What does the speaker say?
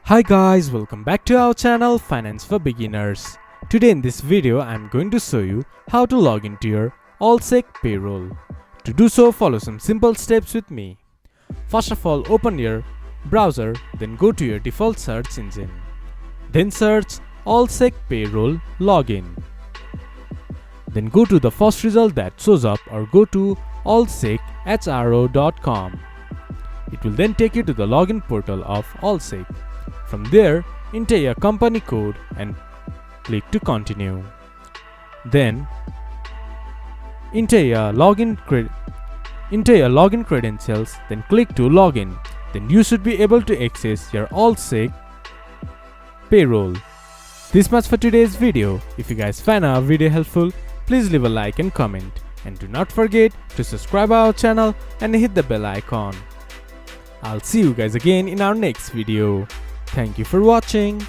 Hi guys, welcome back to our channel Finance for Beginners. Today in this video I am going to show you how to log into your Allsec Payroll. To do so, follow some simple steps with me. First of all, open your browser, then go to your default search engine. Then search Allsec Payroll Login. Then go to the first result that shows up or go to allsechro.com. It will then take you to the login portal of Allsec. From there, enter your company code and click to continue. Then enter your login credentials, then click to login. Then you should be able to access your Allsec Payroll. This much for today's video. If you guys find our video helpful, please leave a like and comment. And do not forget to subscribe our channel and hit the bell icon. I'll see you guys again in our next video. Thank you for watching.